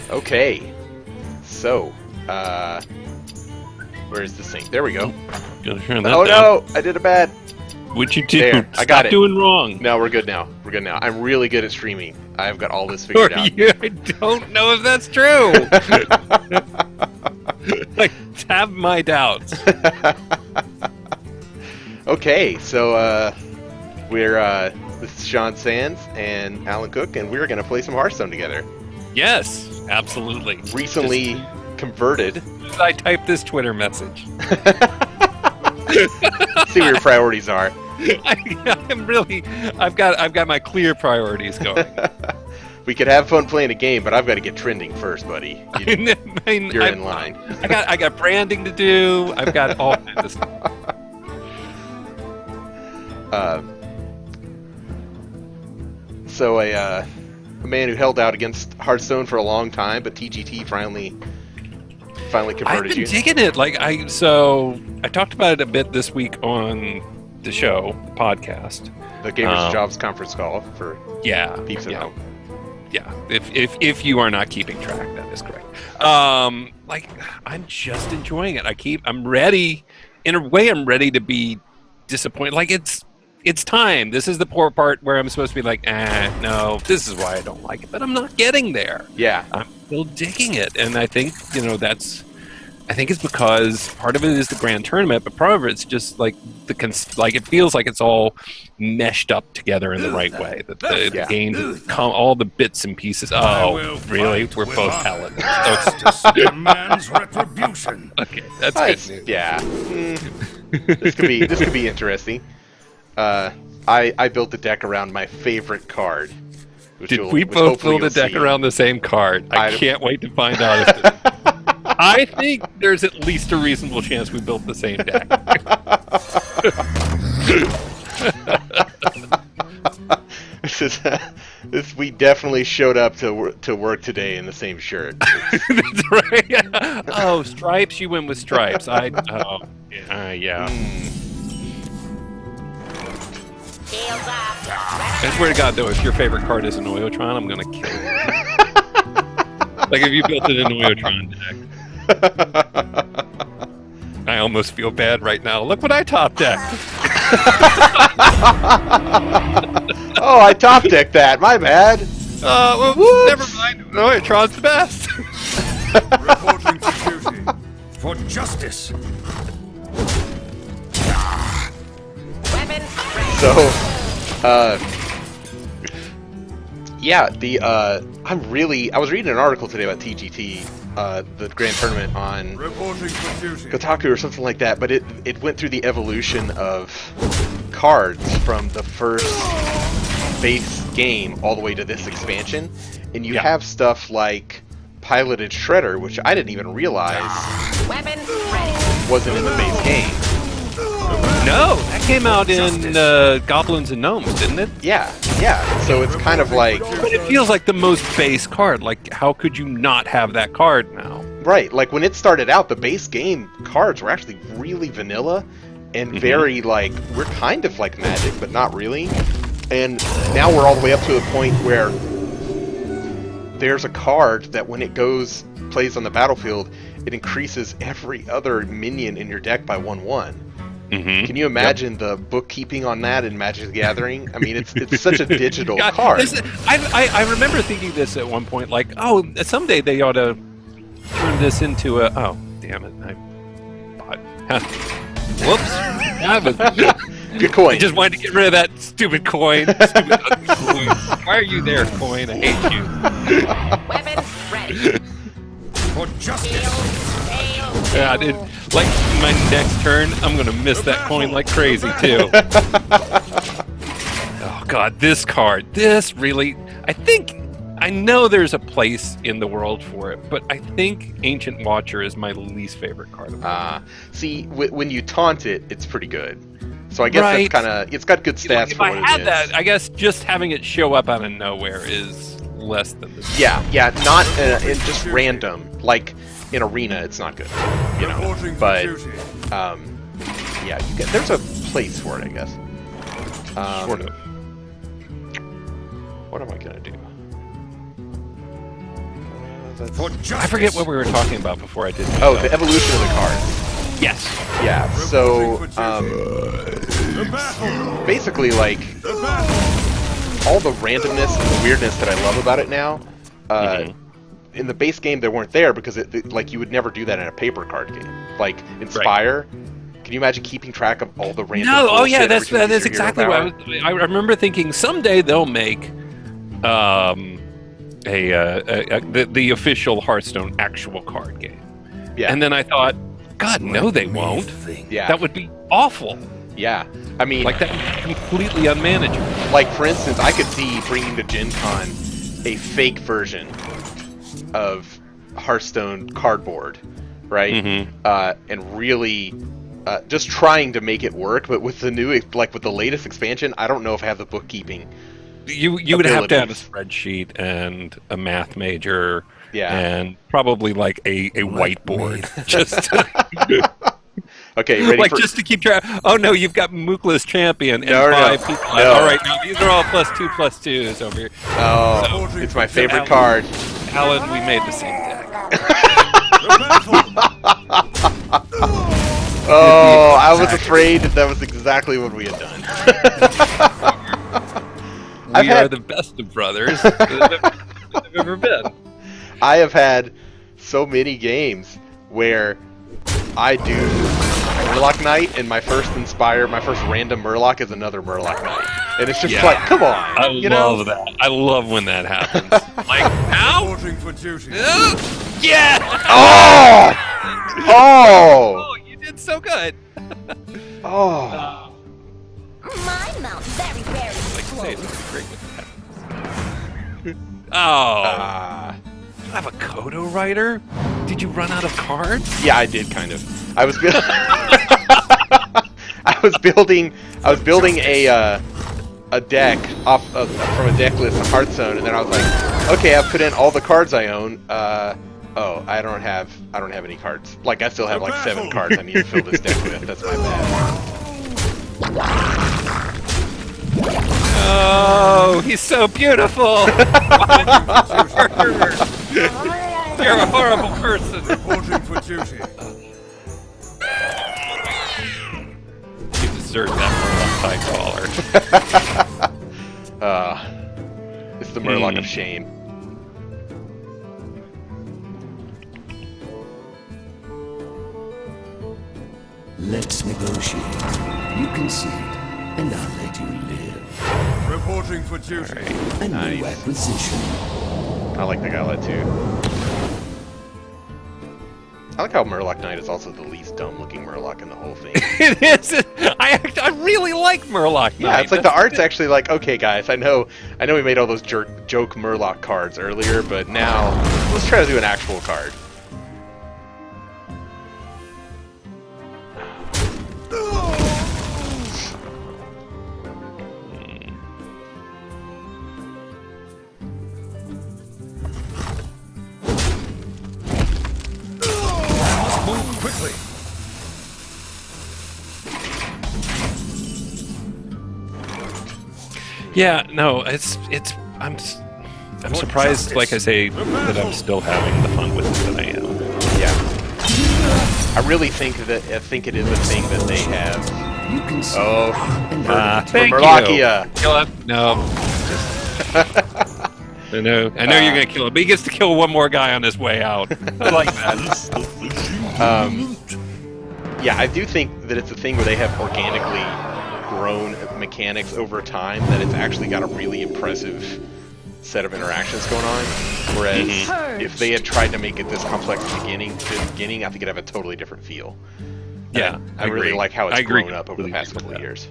Okay. So, where's the sync? There we go. Gotta turn that Oh down. no! I did it bad. What'd you do? There, I got it. Stop doing wrong. No, we're good now. We're good now. I'm really good at streaming. I've got all this figured out. I don't know if that's true. I have my doubts. Okay, so we're this is Sean Sands and Alan Cook, and we're gonna play some Hearthstone together. Yes, absolutely. Recently converted. I typed this Twitter message. See what your priorities are. I've got my clear priorities going. We could have fun playing a game, but I've got to get trending first, buddy. You're in line. I got branding to do. I've got all kinds of stuff. So a man who held out against Hearthstone for a long time, but TGT finally converted I've been you. digging it. I talked about it a bit this week on the show podcast, The Gamers Jobs conference call for peeps at home. Yeah, if you are not keeping track, that is correct. I'm just enjoying it. I'm ready. In a way, I'm ready to be disappointed. Like it's time. This is the poor part where I'm supposed to be like, no, this is why I don't like it. But I'm not getting there. Yeah, I'm still digging it, and I think I think it's because part of it is the grand tournament, but part of it's just like it feels like it's all meshed up together in the right way. That the game, all the bits and pieces. Oh, really? We're both paladins. A man's retribution. Okay, that's good news. Yeah, this could be interesting. I built the deck around my favorite card. Did we both build a deck around the same card? I can't wait to find out if I think there's at least a reasonable chance we built the same deck. We definitely showed up to work today in the same shirt. That's right. Oh, stripes. You went with stripes. Yeah. I swear to God, though, if your favorite card is an Oilotron, I'm gonna kill you. Like if you built it in an Oilotron deck. I almost feel bad right now. Look what I top decked. Oh, I top decked that. My bad. Well, never mind. Oilotron's the best. Reporting to duty for justice. So, I was reading an article today about TGT, the grand tournament on Kotaku or something like that, but it went through the evolution of cards from the first base game all the way to this expansion, and you have stuff like Piloted Shredder, which I didn't even realize wasn't in the base game. No, that came out in Goblins and Gnomes, didn't it? Yeah. So it's kind of like... But it feels like the most base card. Like, how could you not have that card now? Right, like when it started out, the base game cards were actually really vanilla and very like, we're kind of like Magic, but not really. And now we're all the way up to a point where there's a card that when it plays on the battlefield, it increases every other minion in your deck by 1/1. Can you imagine the bookkeeping on that in Magic the Gathering? I mean, it's such a digital card. I remember thinking this at one point, like, oh, someday they ought to turn this into a... Oh, damn it. Whoops. Good coin. I just wanted to get rid of that stupid coin. Stupid coin. Why are you there, coin? I hate you. Weapons ready. For justice. Yeah, dude. Like my next turn, I'm gonna miss that coin like crazy too. Oh god, this card. This really... I know there's a place in the world for it, but I think Ancient Watcher is my least favorite card of all. See, when you taunt it, it's pretty good. So I guess that's kind of... It's got good stats for what it is. If I had that, I guess just having it show up out of nowhere is less than this. Yeah, not in just random. Like, in Arena, it's not good, you know. But, there's a place for it, I guess. Sort of. What am I going to do? For justice. I forget what we were talking about before I did. Oh, the evolution of the cards. Yes. Yeah. So The battle. basically, like The battle. all the randomness and the weirdness that I love about it now. In the base game, they weren't there because like you would never do that in a paper card game. Like Inspire. Can you imagine keeping track of all the random? No, oh yeah, bullshit that is every time you exactly use your what hero power? I remember thinking. Someday they'll make the official Hearthstone actual card game. Yeah. And then I thought, God, no, they won't. Yeah. That would be awful. Yeah. I mean, Like that would be completely unmanageable. like for instance, I could see bringing to Gen Con a fake version of Hearthstone cardboard, right? And really just trying to make it work. But with the new, like with the latest expansion, I don't know if I have the bookkeeping. You would have to have a abilities. spreadsheet and a math major. Yeah. And probably like a whiteboard. Just Okay, ready like for just to keep track. Oh no, you've got Mookla's champion and No, no, 5 people. no. All right, now these are all +2/+2s over here. Oh, it's my favorite Alan. card. Alan, we made the same deck. Oh, I was afraid that was exactly what we had done. I've We are had- the best of brothers that have ever been. I have had so many games where I do Murloc Knight, and my first random Murloc is another Murloc Knight, and it's just Yeah. like, come on, I you love know? that. I love when that happens. Like now, Reporting for duty. yeah. Oh, oh, Oh, you did so good. oh. My mouth very, very Like you say, it close. would be great with that. Oh, Ah. you have a Kodo writer? Did you run out of cards? Yeah, I did kind of. I was building a deck off of, from a deck list in Hearthstone, and then I was like, okay, I've put in all the cards I own. Oh, I don't have any cards. Like I still have like 7 cards I need to fill this deck with. That's my bad. Oh, he's so beautiful. You're a horrible person. Reporting for duty. You deserve that Murloc collar. It's the Murloc of shame. Let's negotiate. You concede, and I'll let you live. Reporting for duty. A new acquisition. I like the Gala too. I like how Murloc Knight is also the least dumb-looking Murloc in the whole thing. It is. I really like Murloc. Yeah, Knight. it's like the art's actually like, okay, guys, I know we made all those joke Murloc cards earlier, but now let's try to do an actual card. Move quickly. Yeah, no, I'm surprised, like I say, that I'm still having the fun with it that I am. Yeah. I really think it is a thing that they have. You concede, Oh, and I'll let you Thank Murlocia. you. Kill him? No. I know you're gonna kill him, but he gets to kill one more guy on his way out. I like that. Yeah, I do think that it's a thing where they have organically grown mechanics over time, that it's actually got a really impressive set of interactions going on. Whereas if they had tried to make it this complex at the beginning, I think it'd have a totally different feel. Yeah, And I really agree. like how I it's agree grown up over the past couple completely of with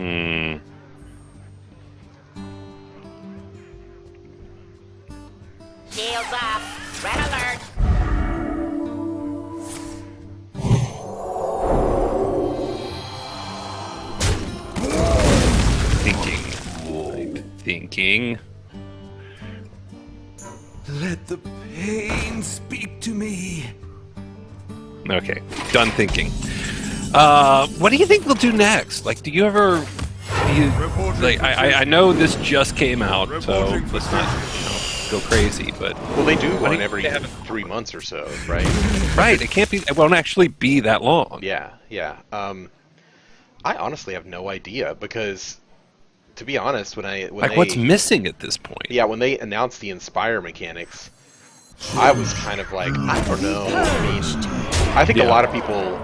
years. Shields up. Red alert. Thinking. Let the pain speak to me. Okay, done thinking. What do you think we'll do next? Like, do you ever I know this just came out, so let's not go crazy. But Well, they do Why one do every they have- 3 months or so, right? right, it can't be. It won't actually be that long. Yeah, yeah. I honestly have no idea because, to be honest, when What's missing at this point? yeah, when they announced the Inspire mechanics, I was kind of like, I don't know. I mean, I think a Yeah. lot of people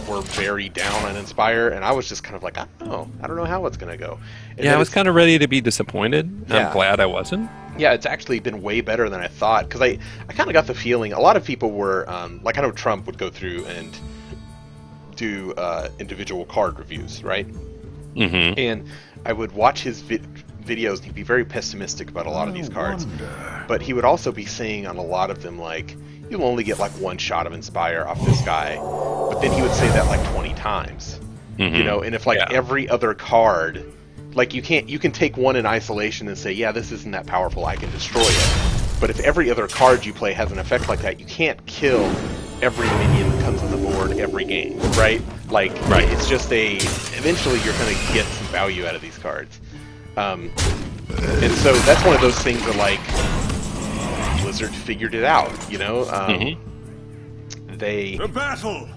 were very down on Inspire, and I was just kind of like, I don't know how it's gonna go. And Yeah, then I was it's- kind of ready to be disappointed. Yeah. I'm glad I wasn't. Yeah, it's actually been way better than I thought, because I kind of got the feeling a lot of people were like, I know Trump would go through and do individual card reviews, right? Mm-hmm. And I would watch his videos, and he'd be very pessimistic about a lot of these cards. But he would also be saying on a lot of them, like, you'll only get like one shot of Inspire off this guy. But then he would say that like 20 times. Mm-hmm. You know, and if like Yeah. every other card, like you can take one in isolation and say, yeah, this isn't that powerful, I can destroy it. But if every other card you play has an effect like that, you can't kill every minion that comes on the board every game, right? Like, Right. it's just eventually you're going to get some value out of these cards. And so that's one of those things that, like, Blizzard figured it out, you know? They The battle!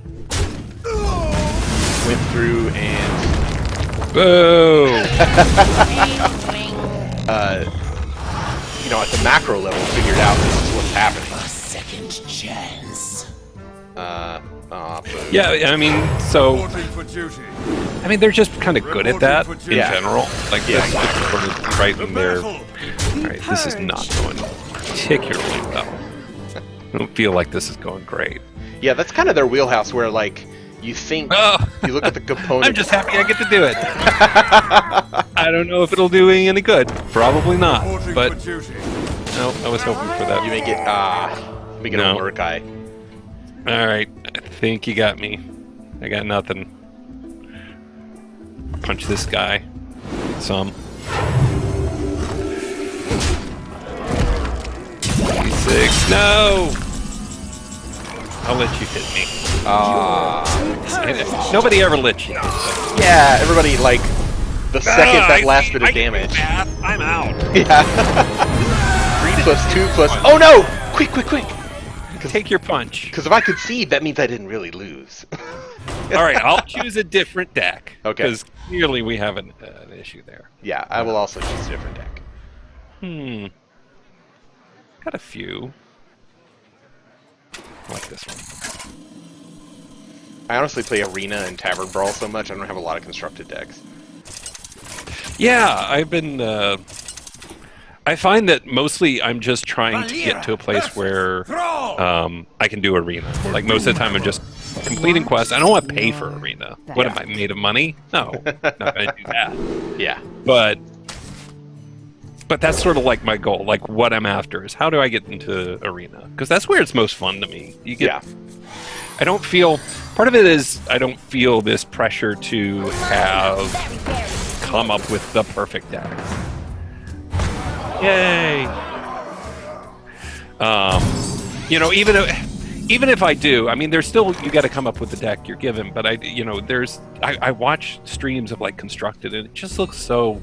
went through and, Boo! you know, at the macro level figured out this is what's happening. Second chance. Boo. Yeah, I mean, so Reporting for duty. I mean, they're just kind of good at that in Yeah. general. Like, Yeah. that's just sort of right The in there. battle! Right, this is not going particularly well. I don't feel like this is going great. Yeah, that's kind of their wheelhouse where, like, you think, Oh. you look at the components. I'm just happy I get to do it. I don't know if it'll do any good. Probably not. Reporting But for duty. no, I was hoping for that. You make it, make it No. a Murkai. All right, I think you got me. I got nothing. Punch this guy. Some. D6. No! I'll let you hit me. Nobody ever lets you. Yeah, everybody, like, the second that last bit of damage. I'm out. Yeah. 3 plus 2 plus. Oh no! Quick, quick, quick! Take your punch. Because if I concede, that means I didn't really lose. All right, I'll choose a different deck. Okay. Because clearly we have an issue there. Yeah, I will also choose a different deck. Got a few. I like this one. I honestly play Arena and Tavern Brawl so much, I don't have a lot of constructed decks. Yeah, I've been. I find that mostly I'm just trying to get to a place where I can do arena. Like most of the time, I'm just completing quests. I don't want to pay for arena. What am I made of money? No, not gonna do that. Yeah. But that's sort of like my goal. Like what I'm after is how do I get into arena? Because that's where it's most fun to me. You get. Yeah. I don't feel. Part of it is I don't feel this pressure to have come up with the perfect deck. Yay! You know, even if I do, I mean, there's still you got to come up with the deck you're given. But I watch streams of like constructed, and it just looks so.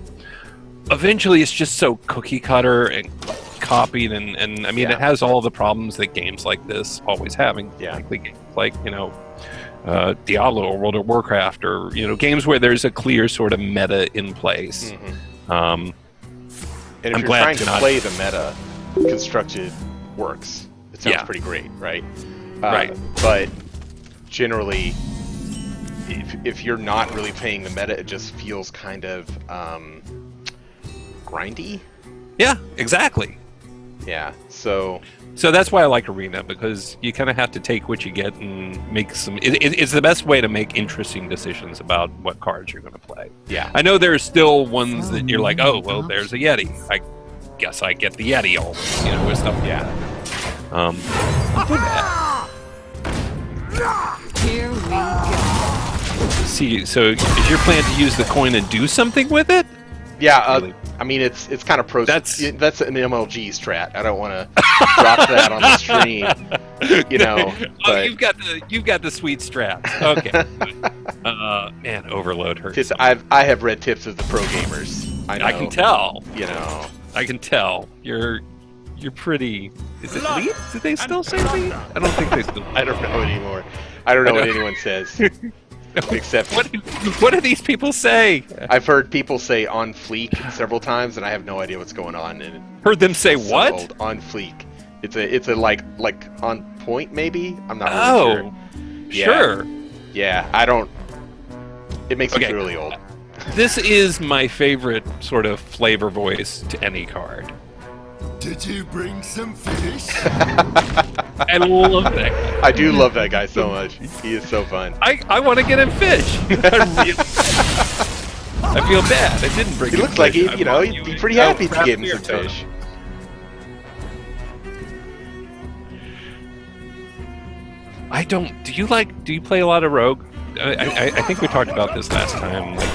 Eventually, it's just so cookie cutter and copied, and I mean, Yeah. it has all the problems that games like this always having. Yeah. Like Diablo or World of Warcraft, or games where there's a clear sort of meta in place. And if I'm you're glad trying to to not- play the meta, constructed works. It sounds Yeah. pretty great, right? Right. But generally, if you're not really playing the meta, it just feels kind of grindy. Yeah, exactly. Yeah. So that's why I like Arena, because you kind of have to take what you get and make some. It's the best way to make interesting decisions about what cards you're going to play. yeah. I know there's still ones that you're like, oh, well, there's a Yeti. I guess I get the Yeti all, with stuff. Yeah. Here we go. See, so is your plan to use the coin and do something with it? Yeah. Really? I mean, it's kind of That's- that's an MLG strat. I don't want to drop that on the stream. You know, Oh, but you've got the sweet straps. Okay. Man, overload hurts. tips, so I have read tips of the pro gamers. I know, I can tell. You know, I can tell. You're pretty. Is it lead? Do they still say lead? I don't think they still. I don't know anymore. I don't know what anyone says. Except what do these people say? I've heard people say on fleek several times, and I have no idea what's going on. And Heard them say it's so what? old. On fleek. It's a like on point maybe. I'm not really Oh, sure. sure. Yeah, I don't. It makes me Okay. feel really old. This is my favorite sort of flavor voice to any card. Did you bring some fish? I love that guy. I do love that guy so much. He is so fun. I want to get him fish. I feel bad. I didn't bring He him looks like fish. he, I you know, bought he'd you be a pretty happy to craft give him beer some totem. fish. I don't. Do you play a lot of Rogue? I think we talked about this last time, like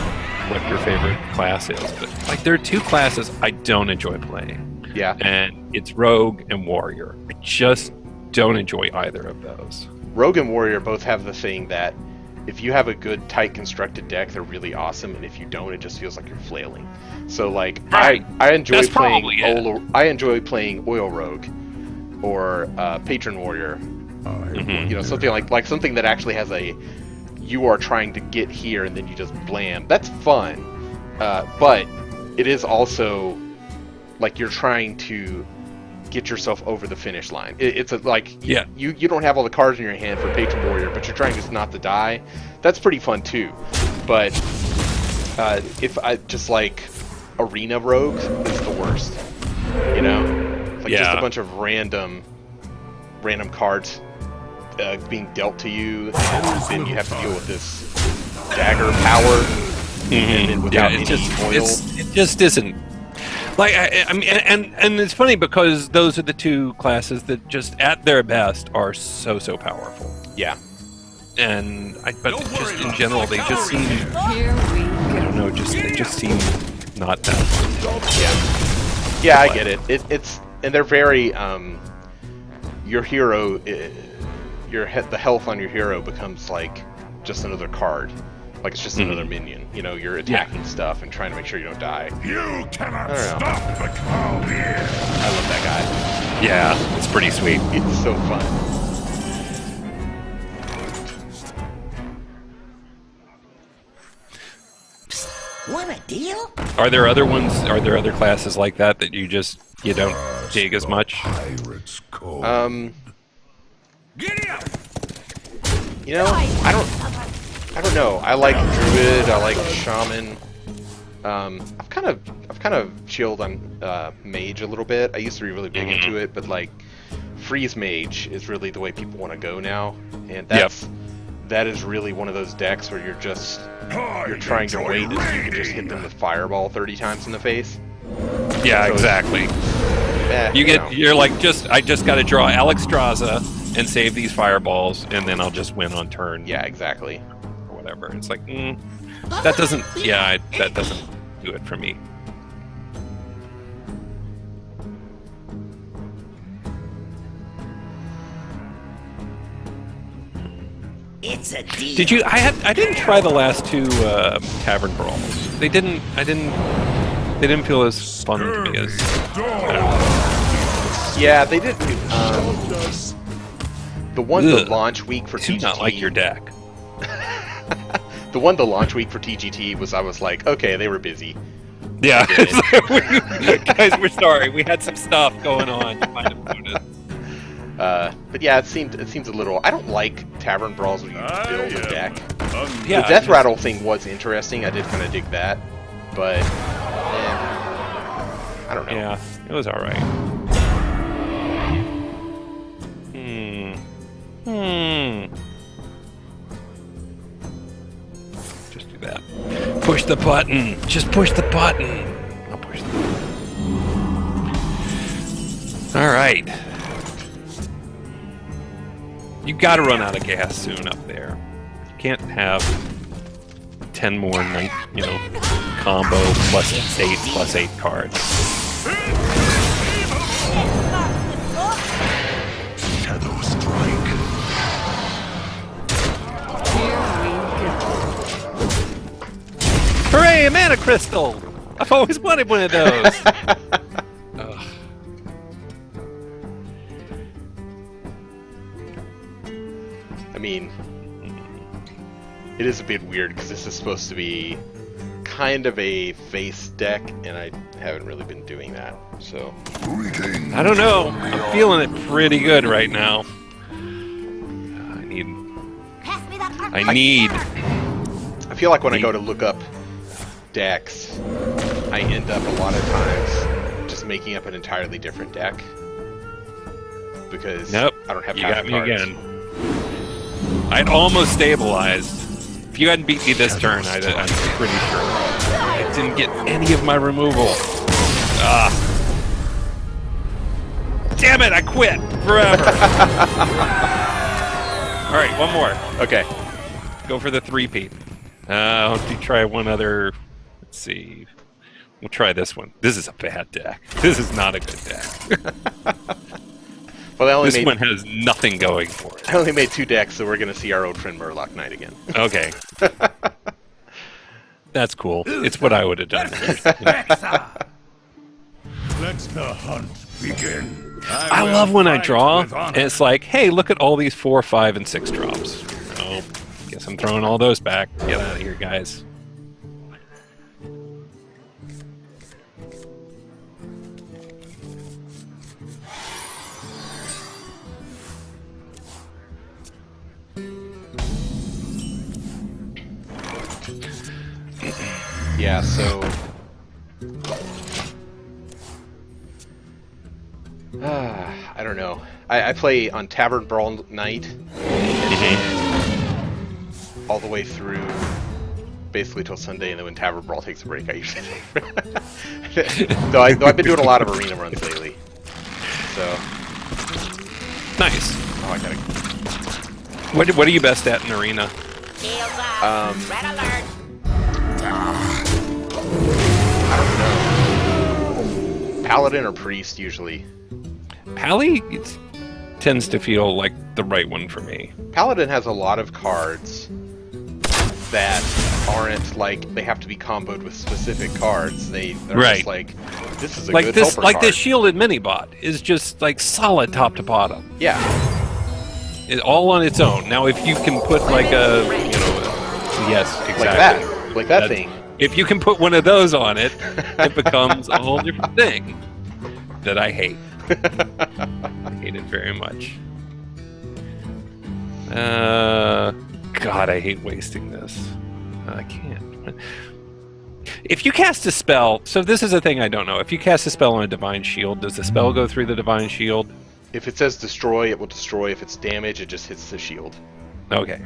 what your favorite class is. But like, there are two classes I don't enjoy playing, Yeah. and it's Rogue and Warrior. I just don't enjoy either of those. Rogue and Warrior both have the thing that if you have a good, tight constructed deck, they're really awesome, and if you don't, it just feels like you're flailing. So like, Right. I enjoy That's playing probably it. I enjoy playing Oil Rogue or Patron Warrior. Mhm. You know, something like something that actually has a you are trying to get here and then you just blam. That's fun, but it is also like you're trying to get yourself over the finish line. It's a, like Yeah. you don't have all the cards in your hand for Patron Warrior, but you're trying just not to die. That's pretty fun too. But if I just like Arena Rogue is the worst. You know, like just Yeah. a bunch of random cards being dealt to you, and then you have to deal with this dagger power, and then without Yeah, any it oil. just isn't. Like I mean, and it's funny because those are the two classes that just at their best are so powerful. Yeah, But just in general, they just seem, Here we I go. don't know, they just seem not that fun. yeah, I get it. It's and they're very your hero, the health on your hero becomes like just another card, like it's just another minion. You know, you're attacking stuff and trying to make sure you don't die. You cannot I don't know. stop the cloud here. I love that Yeah, it's pretty sweet. guy. It's so fun. Want a deal? Are there other ones? Are there other classes like that that you don't dig as much? Pirate's code. Giddy up! You know, I don't know. I like Druid. I like Shaman. I've kind of chilled on Mage a little bit. I used to be really big into it, but like Freeze Mage is really the way people want to go now, and that is really one of those decks where you're trying to wait until you can just hit them with Fireball 30 times in the face. Yeah, So exactly. You're like, I just got to draw Alexstrasza and save these fireballs, and then I'll just win on turn. Yeah, exactly. Or whatever. It's like, that doesn't. Yeah, that doesn't do it for me. It's a deal. Did you? I didn't try the last two Tavern Brawls. They didn't feel as fun to me as. I don't know. Yeah, they did. The one the Ugh. launch week for Do TGT. not like your deck. The one the launch week for TGT was I was like, okay, they were busy. Yeah, guys, we're sorry. We had some stuff going on. You might have noticed. But yeah, it seems a little. I don't like Tavern Brawls where you build a deck. Yeah, The Death Rattle thing was interesting. I did kind of dig that, but I don't know. Yeah, it was all right. Just do that. Push the button. Just push the button. I'll push the button. All right. You got to run out of gas soon up there. You can't have 10 more combo +8 cards. Shadow strike. mana crystal. I've always wanted one of those. Ugh. I mean, it is a bit weird because this is supposed to be kind of a face deck, and I haven't really been doing that. So I don't know. I'm feeling it pretty good right now. I need. I feel like when I go to look up decks, I end up a lot of times just making up an entirely different deck because Nope. I don't have You half got the me cards. again. I'd almost stabilized. If you hadn't beat me this turn, I'm pretty sure. I didn't get any of my removal. Ah. Damn it, I quit forever. Alright, one more. Okay. Go for the three-peat. I'll try one other. Let's see. We'll try this one. This is a bad deck. This is not a good deck. Well, This one has nothing going for it. I only made 2 decks, so we're going to see our old friend Murloc Knight again. Okay. That's cool. It's what I would have done. Let the hunt begin. I love when I draw, and it's like, hey, look at all these 4, 5, and 6 drops. Oh, guess I'm throwing all those back. Get out of here, guys. Yeah, so... I don't know. I play on Tavern Brawl Night all the way through basically till Sunday, and then when Tavern Brawl takes a break, I usually though I've been doing a lot of arena runs lately. So Nice. oh, I gotta. What are you best at in arena? Red alert. I don't know. Paladin or priest usually. Pally tends to feel like the right one for me. Paladin has a lot of cards that aren't like they have to be comboed with specific cards. They're Right. just like this is a Like good this, helper like card. this shielded mini bot is just like solid top to bottom. Yeah. It, all on its own. Now, if you can put like a, yes, exactly. Like that thing. If you can put one of those on it, it becomes a whole different thing that I hate. I hate it very much. God, I hate wasting this. I can't. If you cast a spell, so this is a thing I don't know. If you cast a spell on a Divine Shield, does the spell go through the Divine Shield? If it says destroy, it will destroy. If it's damage, it just hits the shield. Okay.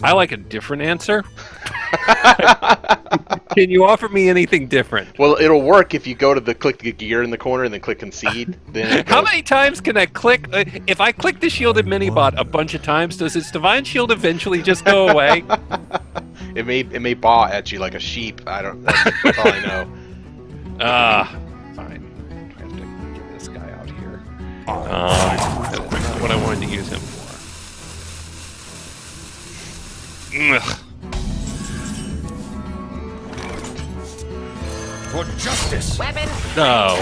I like a different answer. Can you offer me anything different? Well, it'll work if you go to the click the gear in the corner and then click concede. Then it How goes- many times can I click? If I click the shielded mini-bot a bunch of times, does its divine shield eventually just go away? It may baw at you like a sheep. I don't. That's all I know. Fine. I have to get this guy out here. That's not what I wanted to use him for. Ugh. For justice. Weapon. No.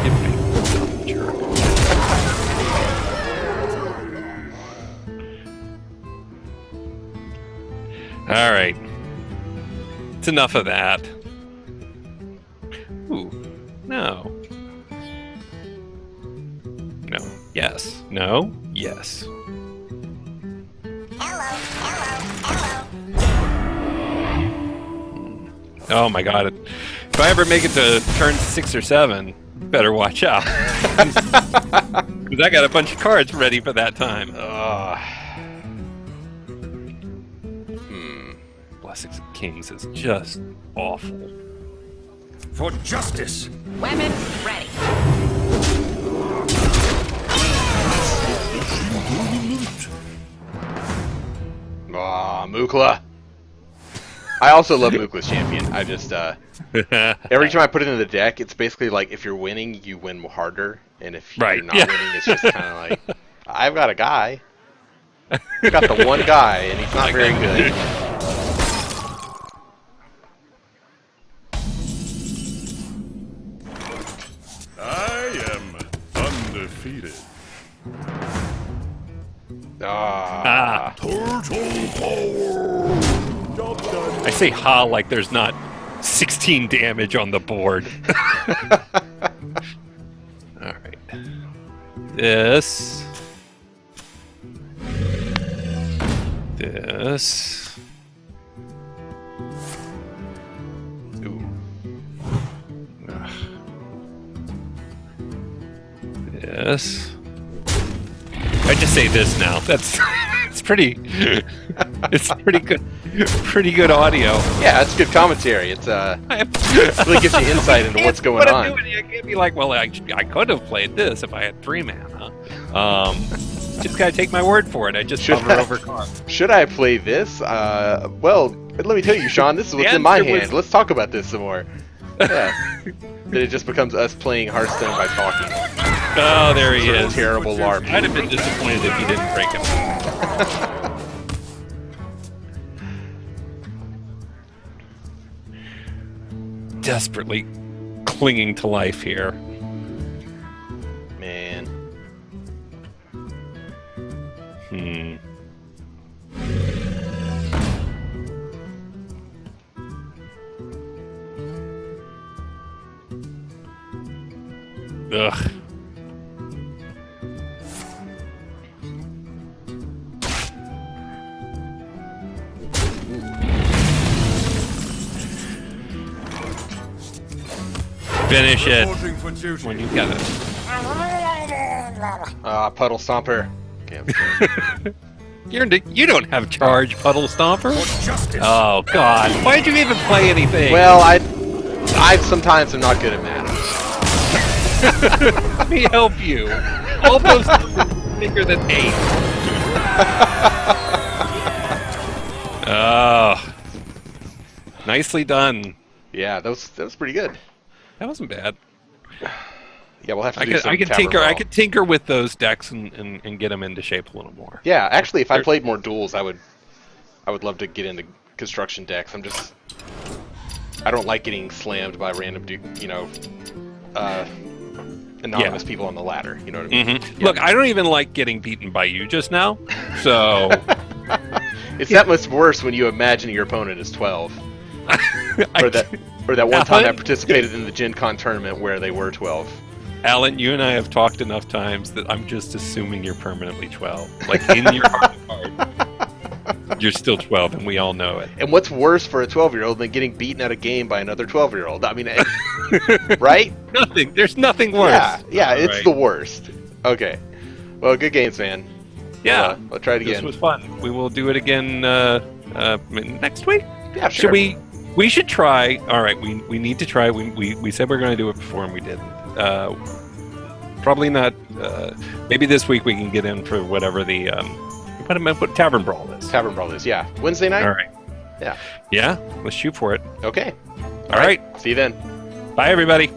You big jerk. All right. It's enough of that. Ooh. No. No. Yes. No. Yes. Oh my god. If I ever make it to turn 6 or 7, better watch out. Because I got a bunch of cards ready for that time. Blessings of Kings is just awful. For justice. Weapon ready. Mukla. I also love Mukla's champion. I just every time I put it in the deck, it's basically like if you're winning, you win harder, and if Right, you're not yeah. winning, it's just kind of like I've got a guy. I've got the one guy, and he's not very good. defeated. Ah. Turtle power. Job done. I say ha like there's not 16 damage on the board. All right. This. Ooh. Ugh. This. I just say this now. That's it's pretty. It's pretty good. Pretty good audio. Yeah, it's good commentary. It's really gives you insight into what's going on. I can't be like, well, I could have played this if I had 3 mana. Just gotta take my word for it. I just hover over cards. Should I play this? Well, let me tell you, Sean, this is what's in my hand. Let's talk about this some more. Yeah. Then it just becomes us playing Hearthstone by talking. Oh, there he is. Terrible LARP. I'd have been disappointed if he didn't break him. Desperately clinging to life here. Man. Ugh. Finish it Reporting for duty. when you get it. Puddle Stomper. Okay, You don't have charge, Puddle Stomper. For justice. Oh God! Why'd you even play anything? well, I sometimes am not good at math. Let me help you. All those numbers are bigger than 8. Oh, nicely done. Yeah, that was pretty good. That wasn't bad. Yeah, we'll have to do some I could Tavern tinker. I Brawl. could tinker with those decks and get them into shape a little more. Yeah, actually, if I played more duels, I would love to get into construction decks. I don't like getting slammed by random, anonymous people on the ladder. You know what I mean? Mm-hmm. Look, I don't even like getting beaten by you just now. So It's that much worse when you imagine your opponent is 12. Or that one time I participated in the Gen Con tournament where they were 12. Alan, you and I have talked enough times that I'm just assuming you're permanently 12. Like in your heart of heart, you're still 12, and we all know it. And what's worse for a 12-year-old than getting beaten at a game by another 12-year-old? I mean, right? Nothing. There's nothing worse. Yeah, All it's right. the worst. Okay. Well, good games, man. Yeah, I'll try it again. This was fun. We will do it again next week. Yeah, sure. Should we should try. All right, we need to try. We said we are going to do it before and we didn't. Probably not. Maybe this week we can get in for whatever the what Tavern Brawl is. Tavern Brawl is, yeah. Wednesday night? All right. Yeah. Yeah. Let's shoot for it. Okay. All right. See you then. Bye, everybody.